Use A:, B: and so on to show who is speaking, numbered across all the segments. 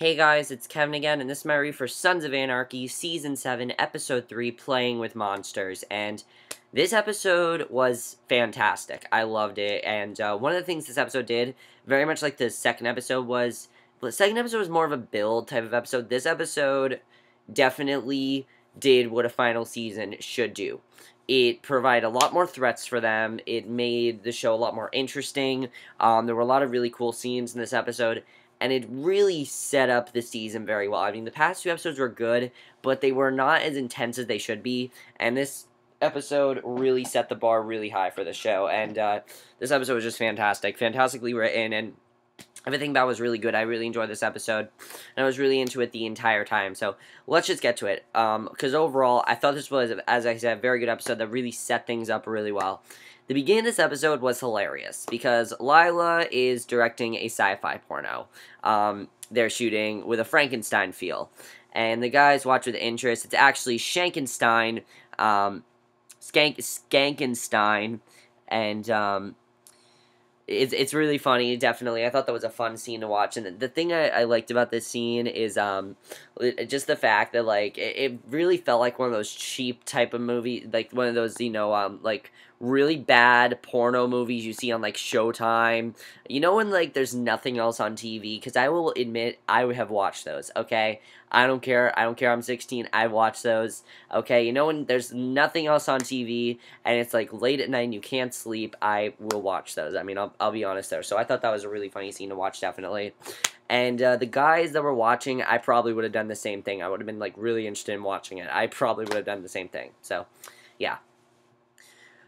A: Hey guys, it's Kevin again, and this is my review for Sons of Anarchy, Season 7, Episode 3, Playing with Monsters, and this episode was fantastic. I loved it, and one of the things this episode did, very much like the second episode was, the second episode was more of a build type of episode. This episode definitely did what a final season should do. It provided a lot more threats for them. It made the show a lot more interesting. There were a lot of really cool scenes in this episode, and it really set up the season very well. I mean, the past two episodes were good, but they were not as intense as they should be, and this episode really set the bar really high for the show, and this episode was just fantastic, fantastically written, and everything about it was really good. I really enjoyed this episode, and I was really into it the entire time, so let's just get to it, because overall, I thought this was, as I said, a very good episode that really set things up really well. The beginning of this episode was hilarious, because Lila is directing a sci-fi porno. They're shooting with a Frankenstein feel, and the guys watch with interest. It's actually Shankenstein, Skankenstein, and it's really funny, definitely. I thought that was a fun scene to watch, and the thing I liked about this scene is just the fact that, like, it really felt like one of those cheap type of movie, like one of those, like, really bad porno movies you see on, like, Showtime. You know when, like, there's nothing else on TV? Because I will admit, I would have watched those, okay? I don't care, I'm 16, I've watched those, okay? You know when there's nothing else on TV, and it's, like, late at night and you can't sleep, I will watch those. I mean, I'll be honest there. So I thought that was a really funny scene to watch, definitely. And the guys that were watching, I probably would have done the same thing. I would have been, like, really interested in watching it. I probably would have done the same thing. So, yeah.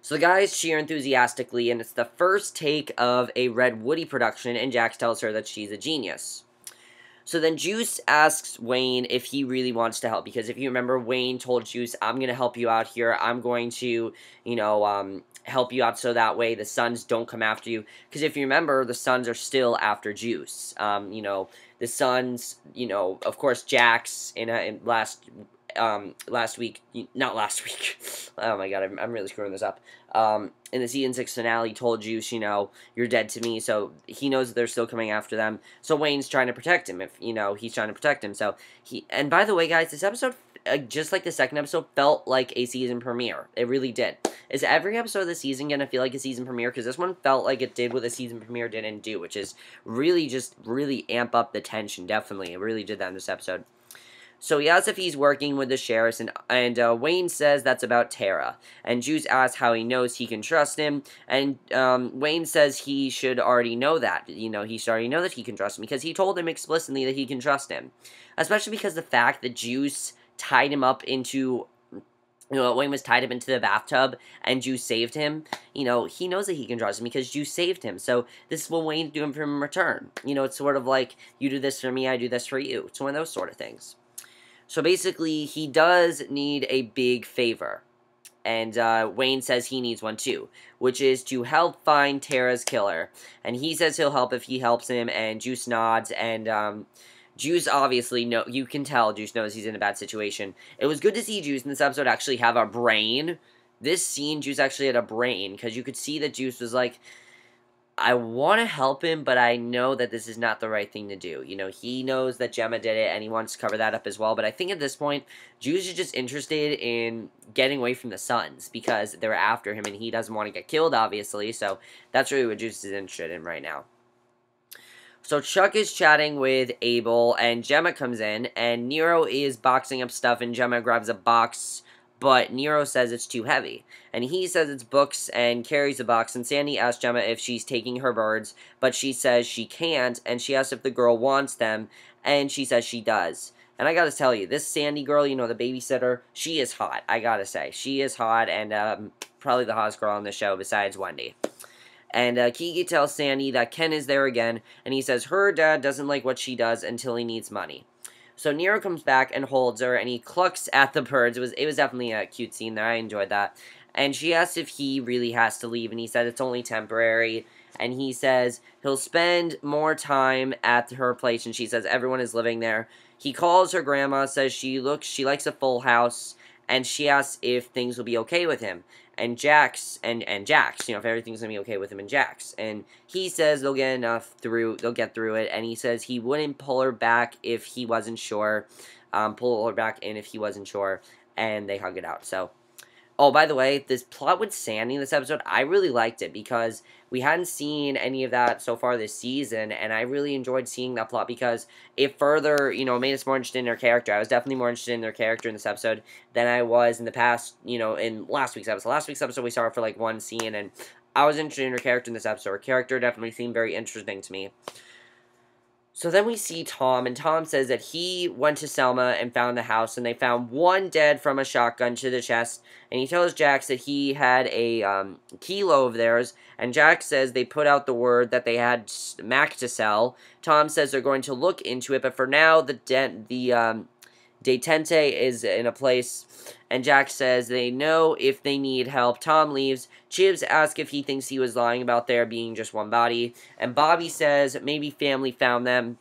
A: So the guys cheer enthusiastically, and it's the first take of a Red Woody production, and Jax tells her that she's a genius. So then Juice asks Wayne if he really wants to help, because if you remember, Wayne told Juice, I'm going to help you out here, I'm going to, help you out so that way the Sons don't come after you, because if you remember, the Sons are still after Juice. The Sons, of course, Jax in last week, not last week, oh my god, I'm really screwing this up, in the season 6 finale told Juice, you're dead to me, so he knows that they're still coming after them, so Wayne's trying to protect him, he's trying to protect him, so and by the way, guys, this episode, just like the second episode, felt like a season premiere, it really did. Is every episode of the season gonna feel like a season premiere? Because this one felt like it did what the season premiere didn't do, which is really amp up the tension, definitely, it really did that in this episode. So he asks if he's working with the sheriffs, and Wayne says that's about Tara. And Juice asks how he knows he can trust him, and Wayne says he should already know that. He should already know that he can trust him, because he told him explicitly that he can trust him. Especially because the fact that Juice tied him up into... Wayne was tied up into the bathtub, and Juice saved him. He knows that he can trust him because Juice saved him. So this is what Wayne's doing for him in return. It's sort of like, you do this for me, I do this for you. It's one of those sort of things. So basically, he does need a big favor, and Wayne says he needs one too, which is to help find Tara's killer. And he says he'll help if he helps him, and Juice nods, and Juice obviously, you can tell Juice knows he's in a bad situation. It was good to see Juice in this episode actually have a brain. This scene, Juice actually had a brain, because you could see that Juice was like, I want to help him, but I know that this is not the right thing to do. He knows that Gemma did it, and he wants to cover that up as well. But I think at this point, Juice is just interested in getting away from the Sons, because they're after him, and he doesn't want to get killed, obviously. So that's really what Juice is interested in right now. So Chuck is chatting with Abel, and Gemma comes in, and Nero is boxing up stuff, and Gemma grabs a box, but Nero says it's too heavy. And he says it's books and carries the box, and Sandy asks Gemma if she's taking her birds, but she says she can't, and she asks if the girl wants them, and she says she does. And I gotta tell you, this Sandy girl, the babysitter, she is hot, I gotta say. She is hot, and probably the hottest girl on the show besides Wendy. And Kiki tells Sandy that Ken is there again, and he says her dad doesn't like what she does until he needs money. So Nero comes back and holds her, and he clucks at the birds. It was definitely a cute scene there. I enjoyed that. And she asks if he really has to leave, and he said it's only temporary. And he says he'll spend more time at her place, and she says everyone is living there. He calls her grandma, says she likes a full house, and she asks if things will be okay with him. and Jax, and Jax, if everything's gonna be okay with him and Jax. And he says they'll get through it, and he says he wouldn't pull her back if he wasn't sure, pull her back in if he wasn't sure, and they hug it out. So, oh, by the way, this plot with Sandy in this episode, I really liked it because we hadn't seen any of that so far this season, and I really enjoyed seeing that plot because it further, made us more interested in their character. I was definitely more interested in their character in this episode than I was in the past, in last week's episode. Last week's episode, we saw her for, like, one scene, and I was interested in her character in this episode. Her character definitely seemed very interesting to me. So then we see Tom, and Tom says that he went to Selma and found the house, and they found one dead from a shotgun to the chest, and he tells Jax that he had a kilo of theirs, and Jax says they put out the word that they had Mac to sell. Tom says they're going to look into it, but for now, the detente is in a place, and Jax says they know if they need help. Tom leaves. Chibs asks if he thinks he was lying about there being just one body, and Bobby says maybe family found them.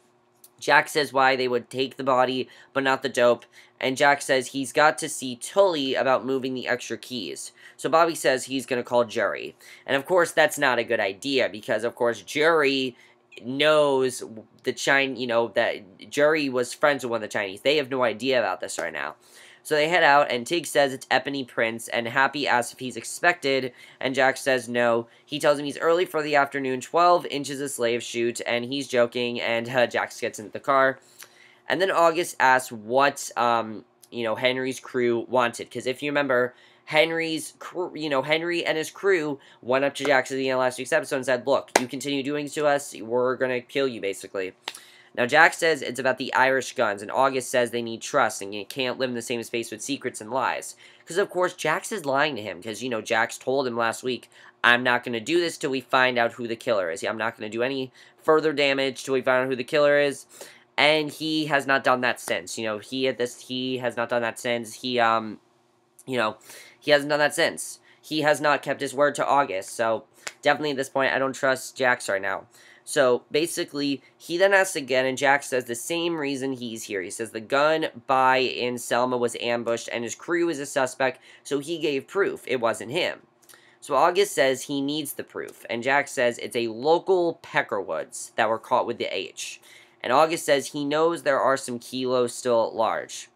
A: Jax says why they would take the body, but not the dope, and Jax says he's got to see Tully about moving the extra keys. So Bobby says he's going to call Jerry, and of course that's not a good idea, because of course Jerry knows that Jerry was friends with one of the Chinese. They have no idea about this right now. So they head out, and Tig says it's Ebony Prince, and Happy asks if he's expected, and Jax says no. He tells him he's early for the afternoon 12 inches of slave shoot, and he's joking, and Jax gets into the car. And then August asks what, Henry's crew wanted, because if you remember, Henry and his crew went up to Jax at the end of last week's episode and said, look, you continue doing to us, we're gonna kill you, basically. Now, Jax says it's about the Irish guns, and August says they need trust, and you can't live in the same space with secrets and lies. Because, of course, Jax is lying to him, because, Jax told him last week, I'm not going to do this till we find out who the killer is. I'm not going to do any further damage till we find out who the killer is, and he has not done that since. He has not done that since. He hasn't done that since. He has not kept his word to August, so definitely at this point, I don't trust Jax right now. So, basically, he then asks again, and Jax says the same reason he's here. He says the gun buy in Selma was ambushed, and his crew is a suspect, so he gave proof. It wasn't him. So, August says he needs the proof, and Jax says it's a local Peckerwoods that were caught with the H. And August says he knows there are some kilos still at large.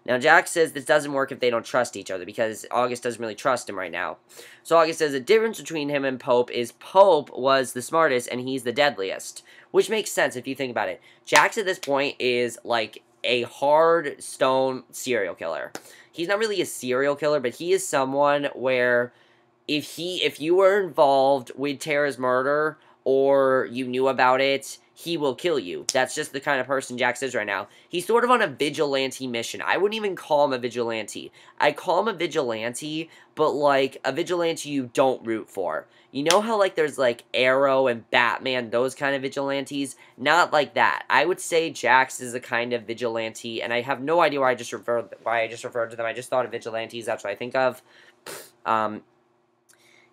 A: Now, Jax says this doesn't work if they don't trust each other, because August doesn't really trust him right now. So August says the difference between him and Pope is Pope was the smartest, and he's the deadliest. Which makes sense if you think about it. Jax at this point is like a hard stone serial killer. He's not really a serial killer, but he is someone where if you were involved with Tara's murder, or you knew about it, he will kill you. That's just the kind of person Jax is right now. He's sort of on a vigilante mission. I wouldn't even call him a vigilante. I call him a vigilante, but like a vigilante you don't root for. You know how like there's like Arrow and Batman, those kind of vigilantes? Not like that. I would say Jax is a kind of vigilante, and I have no idea why I just referred to them. I just thought of vigilantes. That's what I think of.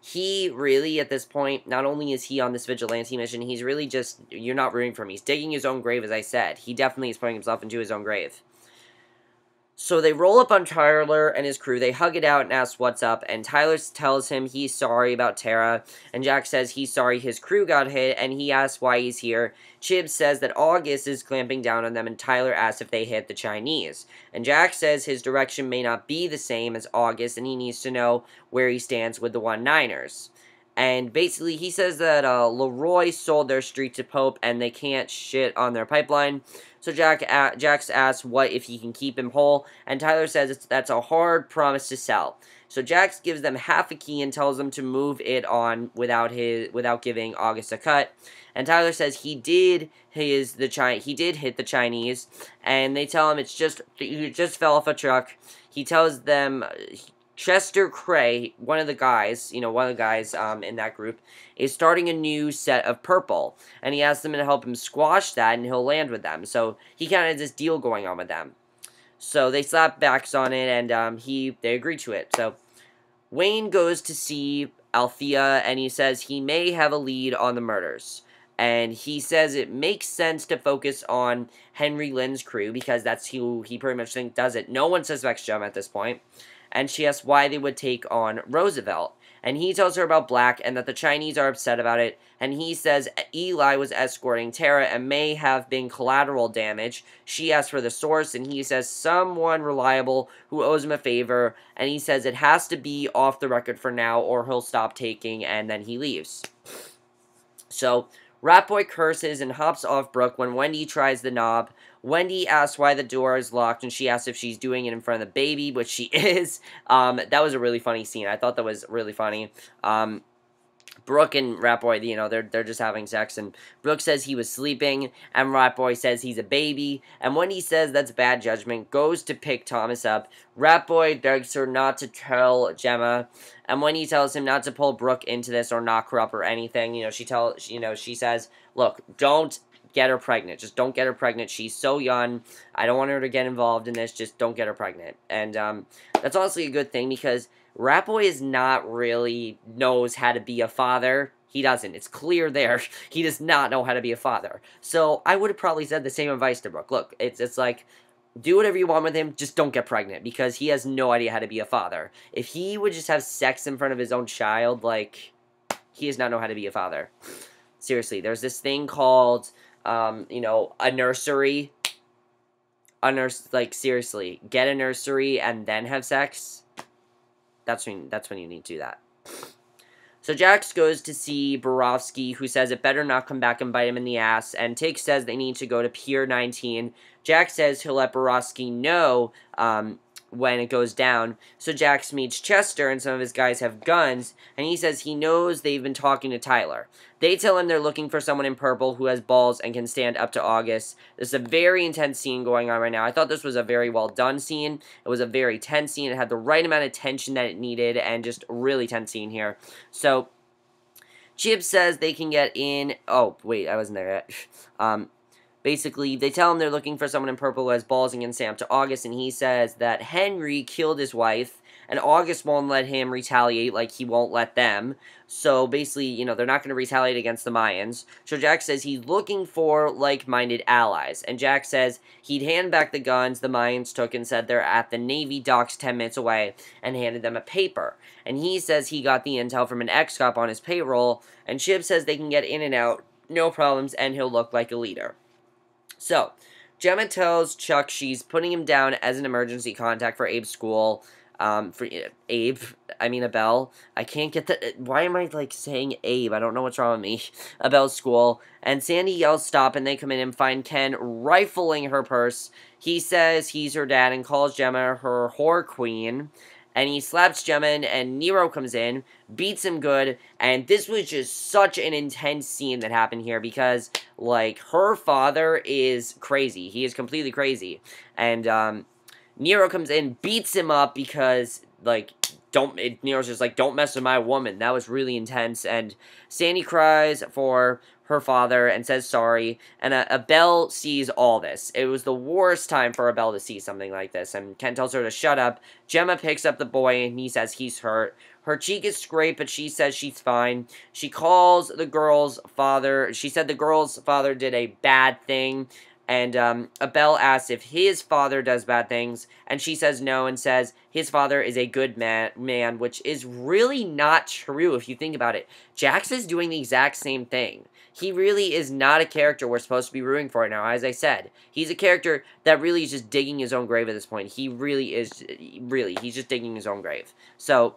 A: He really, at this point, not only is he on this vigilante mission, he's really just, you're not rooting for him. He's digging his own grave, as I said. He definitely is putting himself into his own grave. So they roll up on Tyler and his crew. They hug it out and ask what's up, and Tyler tells him he's sorry about Tara, and Jax says he's sorry his crew got hit, and he asks why he's here. Chib says that August is clamping down on them, and Tyler asks if they hit the Chinese. And Jax says his direction may not be the same as August, and he needs to know where he stands with the 1-9ers. And basically, he says that Leroy sold their street to Pope, and they can't shit on their pipeline. So Jax asks what if he can keep him whole, and Tyler says that's a hard promise to sell. So Jax gives them half a key and tells them to move it on without giving August a cut. And Tyler says he did hit the Chinese, and they tell him it just fell off a truck. He tells them Chester Cray, one of the guys in that group, is starting a new set of purple, and he asks them to help him squash that, and he'll land with them. So he kind of has this deal going on with them. So they slap backs on it, and they agree to it. So Wayne goes to see Althea, and he says he may have a lead on the murders. And he says it makes sense to focus on Henry Lynn's crew, because that's who he pretty much thinks does it. No one suspects Gemma at this point. and she asks why they would take on Roosevelt. And he tells her about Black and that the Chinese are upset about it. And he says Eli was escorting Tara and may have been collateral damage. She asks for the source, and he says someone reliable who owes him a favor. And he says it has to be off the record for now or he'll stop taking, and then he leaves. So Rat Boy curses and hops off Brooke when Wendy tries the knob. Wendy asks why the door is locked, and she asks if she's doing it in front of the baby, which she is. That was a really funny scene. I thought that was really funny. Brooke and Ratboy, you know, they're just having sex, and Brooke says he was sleeping, and Ratboy says he's a baby, and when he says that's bad judgment, goes to pick Thomas up. Ratboy begs her not to tell Gemma, and when he tells him not to pull Brooke into this or knock her up or anything, she says, look, don't get her pregnant. Just don't get her pregnant. She's so young. I don't want her to get involved in this. Just don't get her pregnant. And that's honestly a good thing because Ratboy is not really knows how to be a father. He doesn't. It's clear there. He does not know how to be a father. So I would have probably said the same advice to Brooke. Look, it's like, do whatever you want with him, just don't get pregnant, because he has no idea how to be a father. If he would just have sex in front of his own child, like, he does not know how to be a father. Seriously, there's this thing called, a nursery. Seriously, get a nursery and then have sex. That's when you need to do that. So Jax goes to see Borowski, who says it better not come back and bite him in the ass, and Tig says they need to go to Pier 19. Jax says he'll let Borowski know when it goes down. So Jax meets Chester, and some of his guys have guns, and he says he knows they've been talking to Tyler. They tell him they're looking for someone in purple who has balls and can stand up to August. There's a very intense scene going on right now. I thought this was a very well done scene. It was a very tense scene. It had the right amount of tension that it needed, and just a really tense scene here. So Chip says they can get in. Oh, wait, I wasn't there yet. Basically, they tell him they're looking for someone in purple who has balls and can stand up to August, and he says that Henry killed his wife, and August won't let him retaliate like he won't let them. So basically, they're not going to retaliate against the Mayans. So Jax says he's looking for like-minded allies, and Jax says he'd hand back the guns the Mayans took and said they're at the Navy docks 10 minutes away, and handed them a paper. And he says he got the intel from an ex-cop on his payroll, and Chip says they can get in and out, no problems, and he'll look like a leader. So, Gemma tells Chuck she's putting him down as an emergency contact for Abe's school. Abel. I can't get the... Why am I, saying Abe? I don't know what's wrong with me. Abel's school. And Sandy yells stop, and they come in and find Ken rifling her purse. He says he's her dad and calls Gemma her whore queen. And he slaps Gemma, and Nero comes in, beats him good, and this was just such an intense scene that happened here, because, her father is crazy. He is completely crazy. And, Nero comes in, beats him up, because, Nero's just like, don't mess with my woman. That was really intense, and Sandy cries for her father and says sorry, and Abel sees all this. It was the worst time for Abel to see something like this, and Ken tells her to shut up. Gemma picks up the boy, and he says he's hurt. Her cheek is scraped, but she says she's fine. She calls the girl's father. She said the girl's father did a bad thing, and Abel asks if his father does bad things, and she says no, and says his father is a good man, which is really not true if you think about it. Jax is doing the exact same thing. He really is not a character we're supposed to be rooting for now, as I said. He's a character that really is just digging his own grave at this point. He really is, he's just digging his own grave. So,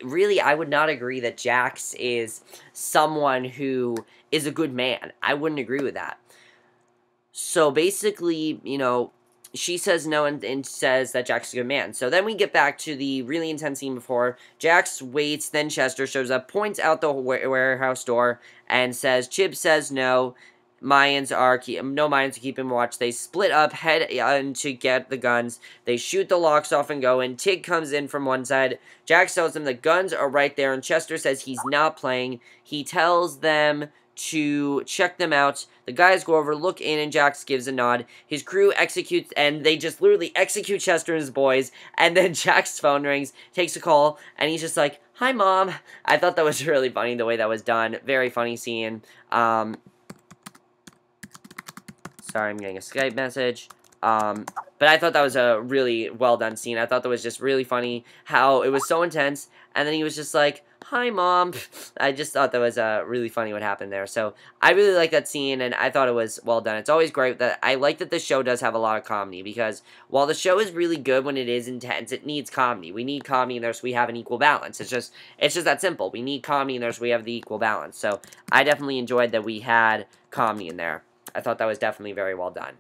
A: really, I would not agree that Jax is someone who is a good man. I wouldn't agree with that. So, basically, she says no and says that Jax is a good man. So then we get back to the really intense scene before. Jax waits, then Chester shows up, points out the warehouse door, and says, Chip says no. No Mayans are keeping watch. They split up, head in to get the guns. They shoot the locks off and go, and Tig comes in from one side. Jax tells them the guns are right there, and Chester says he's not playing. He tells them to check them out. The guys go over, look in, and Jax gives a nod. His crew executes, and they just literally execute Chester and his boys, and then Jax's phone rings, takes a call, and he's just like, hi, Mom. I thought that was really funny, the way that was done. Very funny scene. Sorry, I'm getting a Skype message. But I thought that was a really well done scene. I thought that was just really funny how it was so intense, and then he was just like, "Hi, Mom." I just thought that was really funny what happened there. So I really like that scene, and I thought it was well done. It's always great that I like that the show does have a lot of comedy, because while the show is really good when it is intense, it needs comedy. We need comedy in there so we have an equal balance. It's just that simple. We need comedy in there so we have the equal balance. So I definitely enjoyed that we had comedy in there. I thought that was definitely very well done.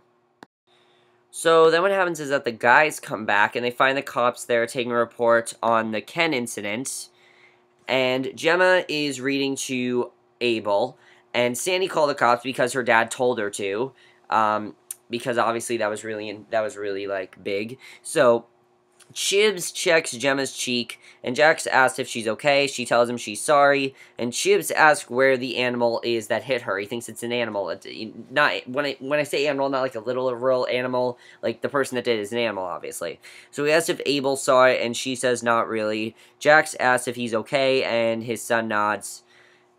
A: So then what happens is that the guys come back and they find the cops there taking a report on the Ken incident. And Gemma is reading to Abel. And Sandy called the cops because her dad told her to. Because obviously that was really like big. So Chibs checks Gemma's cheek, and Jax asks if she's okay. She tells him she's sorry, and Chibs asks where the animal is that hit her. He thinks it's an animal. Not when I say animal, not like a literal animal. Like the person that did it is an animal, obviously. So he asks if Abel saw it, and she says not really. Jax asks if he's okay, and his son nods.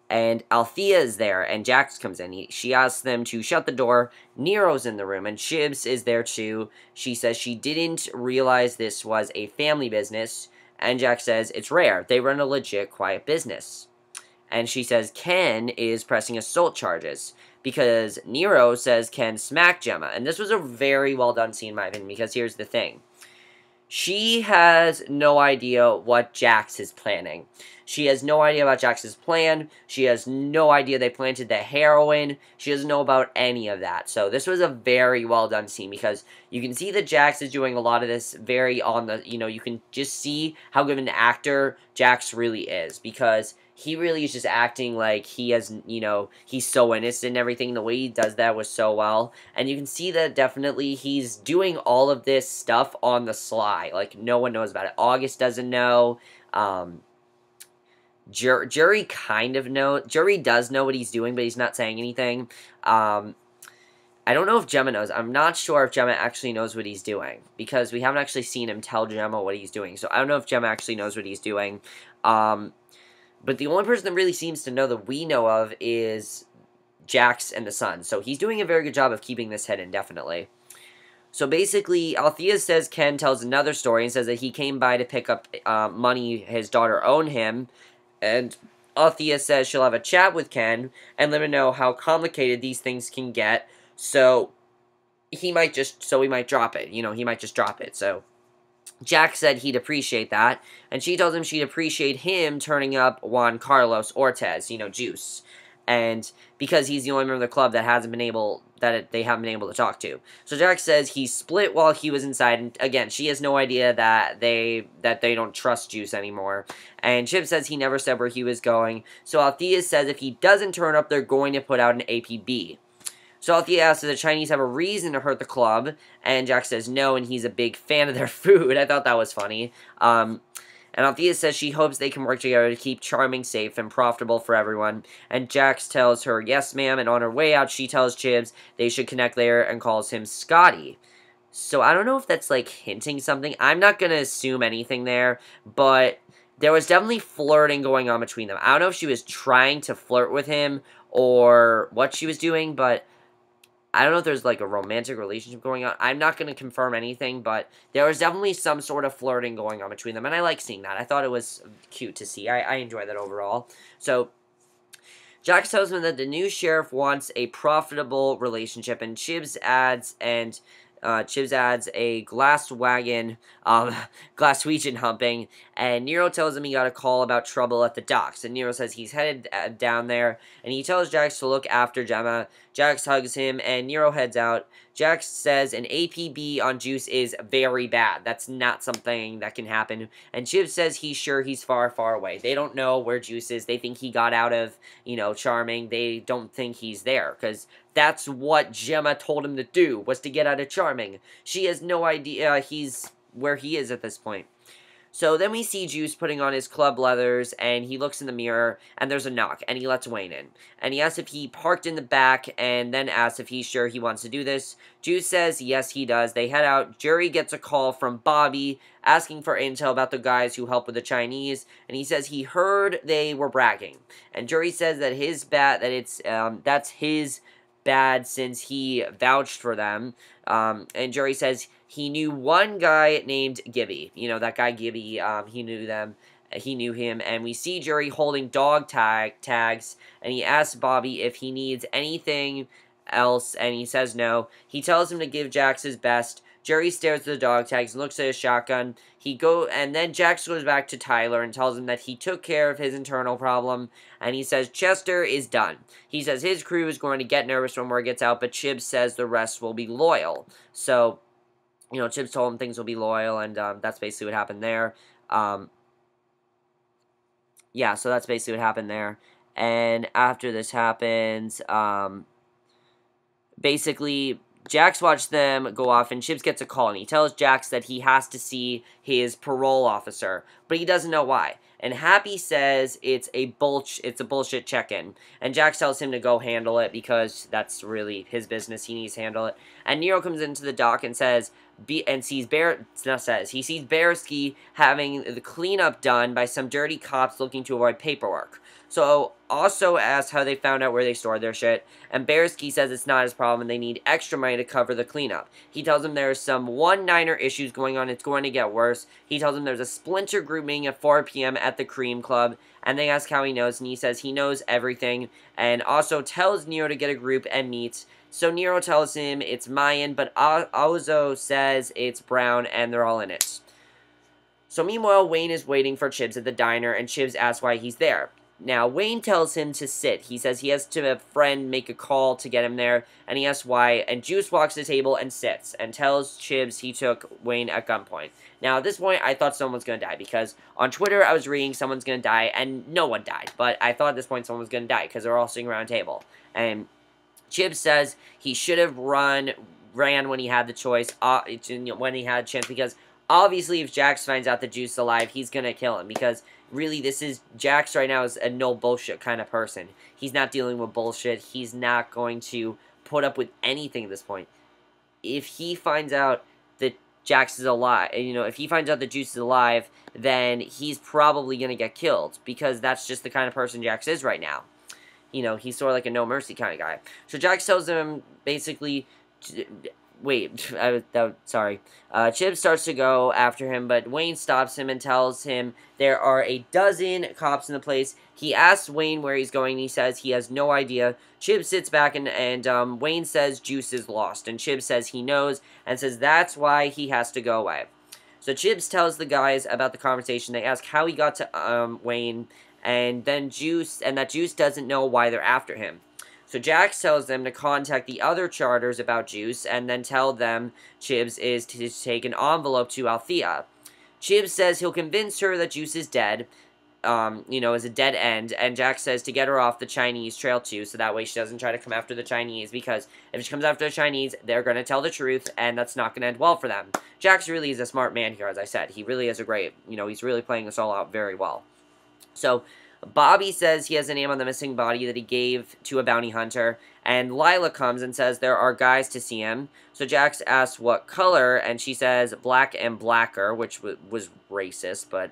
A: And Althea is there, and Jax comes in. She asks them to shut the door. Nero's in the room, and Chibs is there too. She says she didn't realize this was a family business, and Jax says it's rare. They run a legit, quiet business. And she says Ken is pressing assault charges, because Nero says Ken smacked Gemma. And this was a very well done scene, in my opinion, because here's the thing. She has no idea what Jax is planning. She has no idea about Jax's plan. She has no idea they planted the heroin. She doesn't know about any of that. So this was a very well done scene, because you can see that Jax is doing a lot of this very on the, you can just see how good of an actor Jax really is, because he really is just acting like he has, he's so innocent and everything. The way he does that was so well. And you can see that definitely he's doing all of this stuff on the sly. Like, no one knows about it. August doesn't know. Jury kind of knows. Jury does know what he's doing, but he's not saying anything. I don't know if Gemma knows. I'm not sure if Gemma actually knows what he's doing, because we haven't actually seen him tell Gemma what he's doing. So I don't know if Gemma actually knows what he's doing. But the only person that really seems to know that we know of is Jax and the son. So he's doing a very good job of keeping this hidden, definitely. So basically, Althea says Ken tells another story and says that he came by to pick up money his daughter owed him. And Althea says she'll have a chat with Ken and let him know how complicated these things can get. So he might drop it. He might just drop it. So Jack said he'd appreciate that, and she tells him she'd appreciate him turning up Juan Carlos Ortez, Juice, and because he's the only member of the club that they haven't been able to talk to. So Jack says he split while he was inside, and again, she has no idea that they don't trust Juice anymore. And Chip says he never said where he was going. So Althea says if he doesn't turn up, they're going to put out an APB. So Althea asks if the Chinese have a reason to hurt the club, and Jack says no, and he's a big fan of their food. I thought that was funny. And Althea says she hopes they can work together to keep Charming safe and profitable for everyone. And Jax tells her, yes, ma'am, and on her way out, she tells Chibs they should connect later and calls him Scotty. So I don't know if that's, like, hinting something. I'm not going to assume anything there, but there was definitely flirting going on between them. I don't know if she was trying to flirt with him or what she was doing, but I don't know if there's, like, a romantic relationship going on. I'm not going to confirm anything, but there was definitely some sort of flirting going on between them, and I like seeing that. I thought it was cute to see. I enjoy that overall. So Jax tells him that the new sheriff wants a profitable relationship, and Chibs adds a glass Glaswegian humping, and Nero tells him he got a call about trouble at the docks, and Nero says he's headed down there, and he tells Jax to look after Gemma. Jax hugs him, and Nero heads out. Jax says an APB on Juice is very bad. That's not something that can happen. And Chib says he's sure he's far, far away. They don't know where Juice is. They think he got out of, Charming. They don't think he's there, because that's what Gemma told him to do, was to get out of Charming. She has no idea where he is at this point. So then we see Juice putting on his club leathers, and he looks in the mirror, and there's a knock, and he lets Wayne in. And he asks if he parked in the back, and then asks if he's sure he wants to do this. Juice says yes, he does. They head out. Jury gets a call from Bobby, asking for intel about the guys who help with the Chinese, and he says he heard they were bragging. And Jury says that that's his bad since he vouched for them. And Jerry says he knew one guy named Gibby. You know, that guy Gibby, he knew them. He knew him, and we see Jerry holding dog tags, and he asks Bobby if he needs anything else, and he says no. He tells him to give Jax his best. Jerry stares at the dog tags and looks at his shotgun. And then Jax goes back to Tyler and tells him that he took care of his internal problem, and he says Chester is done. He says his crew is going to get nervous when word gets out, but Chibs says the rest will be loyal. So, you know, Chibs told him things will be loyal, and that's basically what happened there. Yeah, so that's basically what happened there. And after this happens, basically, Jax watched them go off, and Chibs gets a call, and he tells Jax that he has to see his parole officer, but he doesn't know why. And Happy says it's a bullshit check-in, and Jax tells him to go handle it because that's really his business. He needs to handle it. And Nero comes into the dock and says, he sees Bearski having the cleanup done by some dirty cops looking to avoid paperwork. So, also asks how they found out where they stored their shit, and Bearski says it's not his problem and they need extra money to cover the cleanup. He tells them there's some one-niner issues going on, it's going to get worse. He tells them there's a splinter group meeting at 4 p.m. at the Cream Club, and they ask how he knows, and he says he knows everything, and also tells Nero to get a group and meet. So Nero tells him it's Mayan, but Ozo says it's Brown, and they're all in it. So meanwhile, Wayne is waiting for Chibs at the diner, and Chibs asks why he's there. Now, Wayne tells him to sit. He says he has to have a friend make a call to get him there, and he asks why, and Juice walks to the table and sits, and tells Chibs he took Wayne at gunpoint. Now, at this point, I thought someone was going to die, because on Twitter, I was reading someone's going to die, and no one died, but I thought at this point someone was going to die, because they're all sitting around a table, and Chibs says he should have ran when he had the choice, when he had a chance, because obviously if Jax finds out that Juice is alive, he's going to kill him, because really, Jax right now is a no bullshit kind of person. He's not dealing with bullshit. He's not going to put up with anything at this point. If he finds out that Jax is alive, if he finds out that Juice is alive, then he's probably going to get killed, because that's just the kind of person Jax is right now. He's sort of like a no mercy kind of guy. So Jax tells him, basically, sorry. Chibs starts to go after him, but Wayne stops him and tells him there are a dozen cops in the place. He asks Wayne where he's going, and he says he has no idea. Chibs sits back, and Wayne says Juice is lost, and Chibs says he knows, and says that's why he has to go away. So Chibs tells the guys about the conversation. They ask how he got to Wayne, and then Juice doesn't know why they're after him. So Jax tells them to contact the other charters about Juice, and then tell them Chibs is to take an envelope to Althea. Chibs says he'll convince her that Juice is dead, is a dead end, and Jax says to get her off the Chinese trail too, so that way she doesn't try to come after the Chinese, because if she comes after the Chinese, they're going to tell the truth, and that's not going to end well for them. Jax really is a smart man here, as I said. He really is a great, he's really playing this all out very well. So Bobby says he has a name on the missing body that he gave to a bounty hunter, and Lila comes and says there are guys to see him. So Jax asks what color, and she says black and blacker, which was racist, but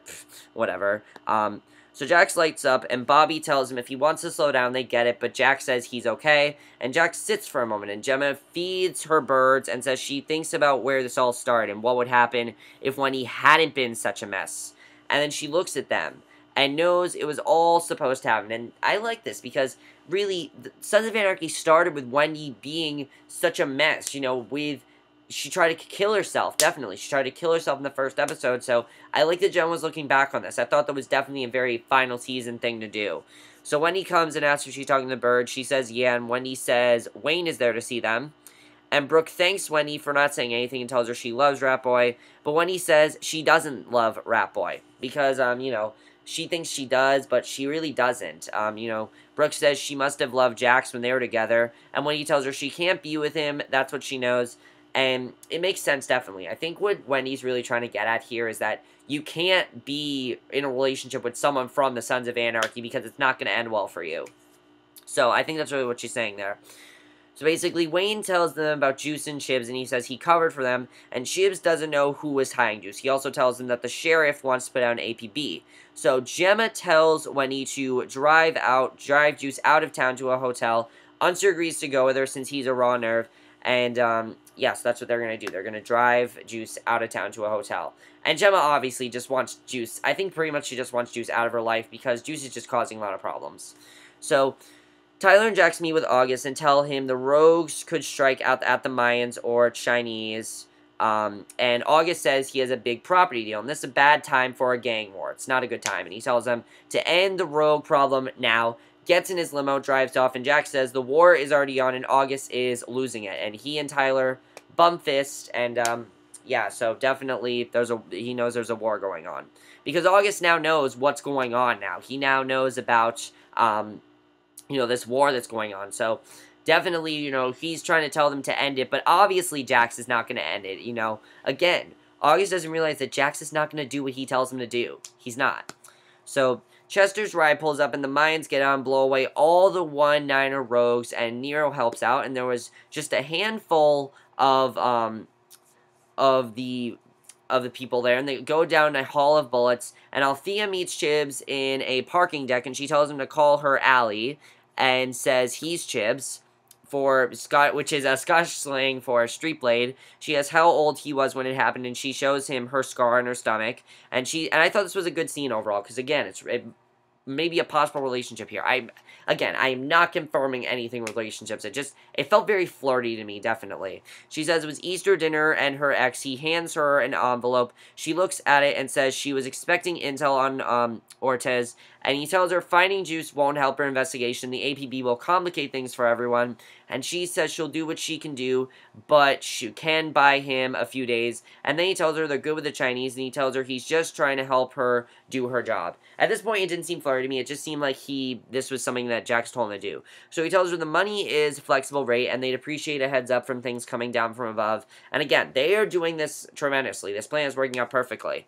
A: whatever. So Jax lights up, and Bobby tells him if he wants to slow down, they get it, but Jax says he's okay, and Jax sits for a moment, and Gemma feeds her birds and says she thinks about where this all started and what would happen if Wendy hadn't been such a mess. And then she looks at them and knows it was all supposed to happen. And I like this because, really, Sons of Anarchy started with Wendy being such a mess, she tried to kill herself, definitely. She tried to kill herself in the first episode, so I like that Jen was looking back on this. I thought that was definitely a very final season thing to do. So Wendy comes and asks if she's talking to the bird. She says yeah, and Wendy says Wayne is there to see them. And Brooke thanks Wendy for not saying anything and tells her she loves Rat Boy, but Wendy says she doesn't love Rat Boy because, she thinks she does, but she really doesn't. Brooke says she must have loved Jax when they were together, and when he tells her she can't be with him, that's what she knows, and it makes sense, definitely. I think what Wendy's really trying to get at here is that you can't be in a relationship with someone from the Sons of Anarchy because it's not going to end well for you. So I think that's really what she's saying there. So basically, Wayne tells them about Juice and Chibs, and he says he covered for them, and Chibs doesn't know who was hiding Juice. He also tells them that the sheriff wants to put out an APB. So Gemma tells Wendy to drive Juice out of town to a hotel. Unser agrees to go with her since he's a raw nerve. And, yes, that's what they're going to do. They're going to drive Juice out of town to a hotel. And Gemma obviously just wants Juice. I think pretty much she just wants Juice out of her life because Juice is just causing a lot of problems. So, Tyler and Jax meet with August and tell him the rogues could strike out at the Mayans or Chinese. And August says he has a big property deal, and this is a bad time for a gang war. It's not a good time. And he tells them to end the rogue problem now. Gets in his limo, drives off, and Jax says the war is already on and August is losing it. And he and Tyler bump fists, and, yeah, so definitely he knows there's a war going on. Because August now knows what's going on now. He now knows about, this war that's going on. So, definitely, he's trying to tell them to end it, but obviously Jax is not going to end it, Again, August doesn't realize that Jax is not going to do what he tells him to do. He's not. So, Chester's ride pulls up, and the Mayans get on, blow away all the 1-9er rogues, and Nero helps out, and there was just a handful of the people there, and they go down a hall of bullets, and Althea meets Chibs in a parking deck, and she tells him to call her Allie, and says he's Chibs, which is a Scottish slang for street blade. She asks how old he was when it happened, and she shows him her scar on her stomach, and I thought this was a good scene overall, because again, it maybe a possible relationship here. I am not confirming anything with relationships. It felt very flirty to me, definitely. She says it was Easter dinner and her ex. He hands her an envelope. She looks at it and says she was expecting intel on Ortiz, and he tells her finding Juice won't help her investigation. The APB will complicate things for everyone, and she says she'll do what she can do, but she can buy him a few days. And then he tells her they're good with the Chinese, and he tells her he's just trying to help her do her job. At this point, it didn't seem flirty to me. It just seemed like this was something that Jax told him to do. So he tells her the money is flexible rate, and they'd appreciate a heads up from things coming down from above. And again, they are doing this tremendously. This plan is working out perfectly.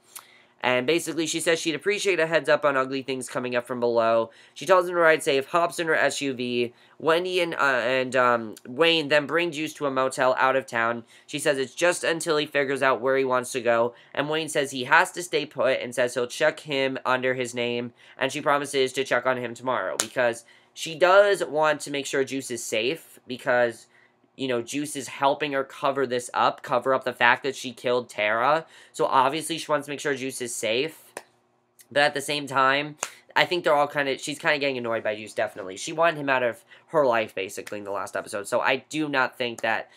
A: And basically, she says she'd appreciate a heads up on ugly things coming up from below. She tells him to ride safe, hops in her SUV. Wendy and Wayne then bring Juice to a motel out of town. She says it's just until he figures out where he wants to go. And Wayne says he has to stay put and says he'll check him under his name. And she promises to check on him tomorrow because she does want to make sure Juice is safe because Juice is helping her cover up the fact that she killed Tara. So obviously she wants to make sure Juice is safe. But at the same time, I think she's kind of getting annoyed by Juice, definitely. She wanted him out of her life, basically, in the last episode. So I do not think that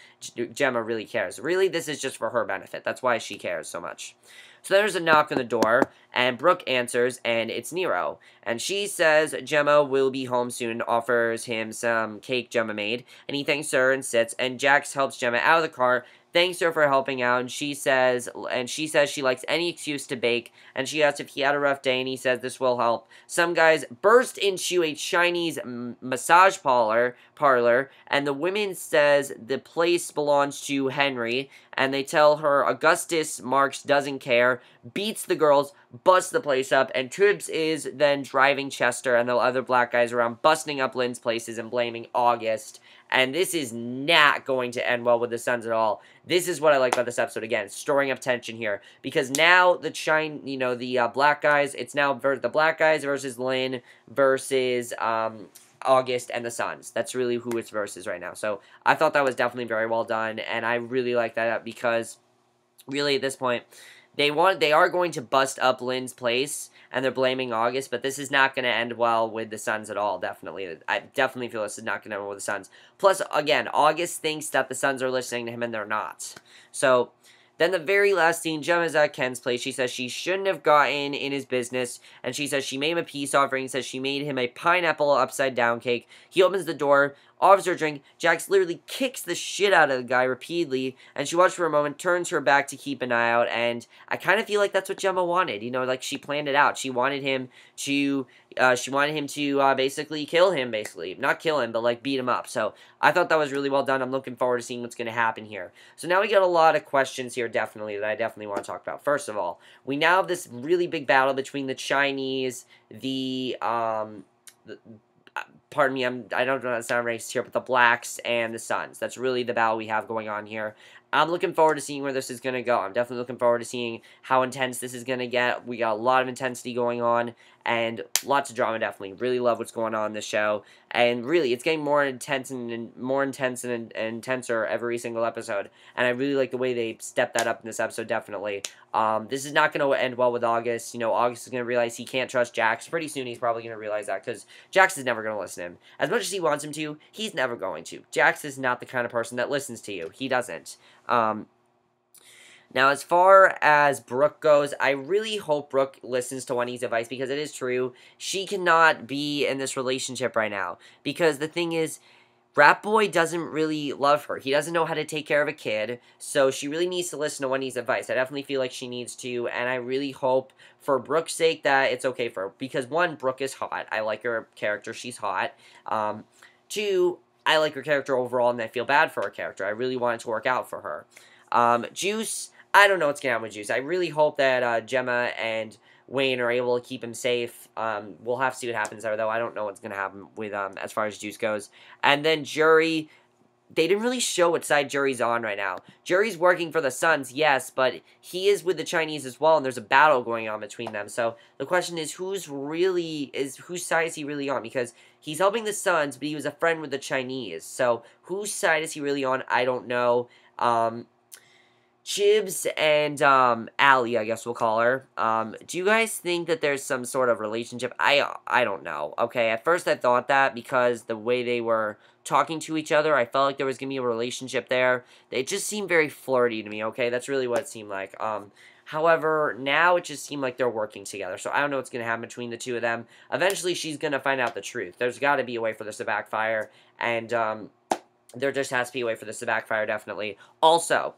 A: Gemma really cares. Really, this is just for her benefit. That's why she cares so much. So there's a knock on the door, and Brooke answers, and it's Nero. And she says Gemma will be home soon and offers him some cake Gemma made. And he thanks her and sits, and Jax helps Gemma out of the car, thanks her for helping out, and she says she likes any excuse to bake, and she asks if he had a rough day, and he says this will help. Some guys burst into a Chinese massage parlor, and the woman says the place belongs to Henry, and they tell her Augustus Marks doesn't care, beats the girls, busts the place up, and Tribs is then driving Chester and the other black guys around, busting up Lynn's places and blaming August. And this is not going to end well with the Sons at all. This is what I like about this episode. Again, storing up tension here. Because now the black guys, it's now the black guys versus Lynn versus August and the Sons. That's really who it's versus right now. So I thought that was definitely very well done. And I really like that because really at this point, they are going to bust up Lynn's place, and they're blaming August, but this is not going to end well with the Sons at all, definitely. I definitely feel this is not going to end well with the Sons. Plus, again, August thinks that the Sons are listening to him, and they're not. So, then the very last scene, Gemma's at Ken's place. She says she shouldn't have gotten in his business, and she says she made him a peace offering, says she made him a pineapple upside-down cake. He opens the door, offers her a drink. Jax literally kicks the shit out of the guy repeatedly, and she watches for a moment, turns her back to keep an eye out, and I kind of feel like that's what Gemma wanted. Like she planned it out. She wanted him to basically kill him, Not kill him, but like beat him up. So I thought that was really well done. I'm looking forward to seeing what's going to happen here. So now we got a lot of questions here, definitely, that I definitely want to talk about. First of all, we now have this really big battle between the Chinese, pardon me, I don't know how to sound racist here, but the blacks and the Sons. That's really the battle we have going on here. I'm looking forward to seeing where this is going to go. I'm definitely looking forward to seeing how intense this is going to get. We got a lot of intensity going on, and lots of drama, definitely. Really love what's going on in this show, and really, it's getting more intense and more intense and intenser every single episode, and I really like the way they stepped that up in this episode, definitely. This is not going to end well with August. You know, August is going to realize he can't trust Jax. Pretty soon, he's probably going to realize that, because Jax is never going to listen to him. As much as he wants him to, he's never going to. Jax is not the kind of person that listens to you. He doesn't. Now, as far as Brooke goes, I really hope Brooke listens to Wendy's advice, because it is true. She cannot be in this relationship right now, because the thing is, Rat Boy doesn't really love her. He doesn't know how to take care of a kid, so she really needs to listen to Wendy's advice. I definitely feel like she needs to, and I really hope, for Brooke's sake, that it's okay for her. Because, one, Brooke is hot. I like her character. She's hot. Two, I like her character overall, and I feel bad for her character. I really want it to work out for her. Juice, I don't know what's going to happen with Juice. I really hope that Gemma and Wayne are able to keep him safe. We'll have to see what happens there, though. I don't know what's going to happen with as far as Juice goes. And then Jury, they didn't really show what side Jury's on right now. Jury's working for the Suns, yes, but he is with the Chinese as well, and there's a battle going on between them. So the question is, whose side is he really on? Because he's helping the Suns, but he was a friend with the Chinese. So whose side is he really on? I don't know. Chibs and Allie, I guess we'll call her. Do you guys think that there's some sort of relationship? I don't know. Okay, at first I thought that, because the way they were talking to each other, I felt like there was going to be a relationship there. It just seemed very flirty to me, okay? That's really what it seemed like. However, now it just seemed like they're working together, so I don't know what's going to happen between the two of them. Eventually, she's going to find out the truth. There's got to be a way for this to backfire, and there just has to be a way for this to backfire, definitely. Also,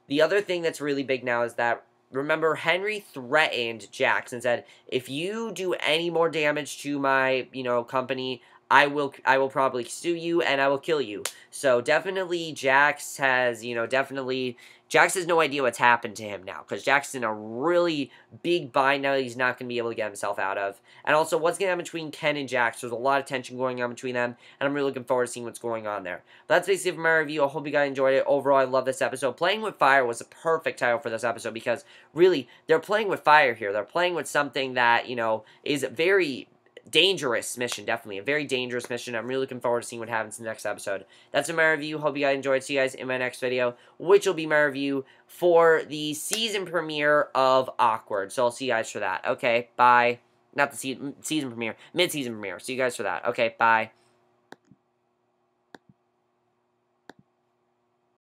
A: the other thing that's really big now is that, remember, Henry threatened Jax and said, if you do any more damage to my, company, I will probably sue you and I will kill you. So definitely Jax has, Jax has no idea what's happened to him now, because Jax is in a really big bind now that he's not going to be able to get himself out of. And also, what's going to happen between Ken and Jax? There's a lot of tension going on between them, and I'm really looking forward to seeing what's going on there. But that's basically it for my review. I hope you guys enjoyed it. Overall, I love this episode. Playing with Fire was a perfect title for this episode, because really, they're playing with fire here. They're playing with something that, is very dangerous mission, definitely. A very dangerous mission. I'm really looking forward to seeing what happens in the next episode. That's my review. Hope you guys enjoyed. See you guys in my next video, which will be my review for the season premiere of Awkward. So I'll see you guys for that. Okay, bye. Not the season premiere, mid-season premiere. See you guys for that. Okay, bye.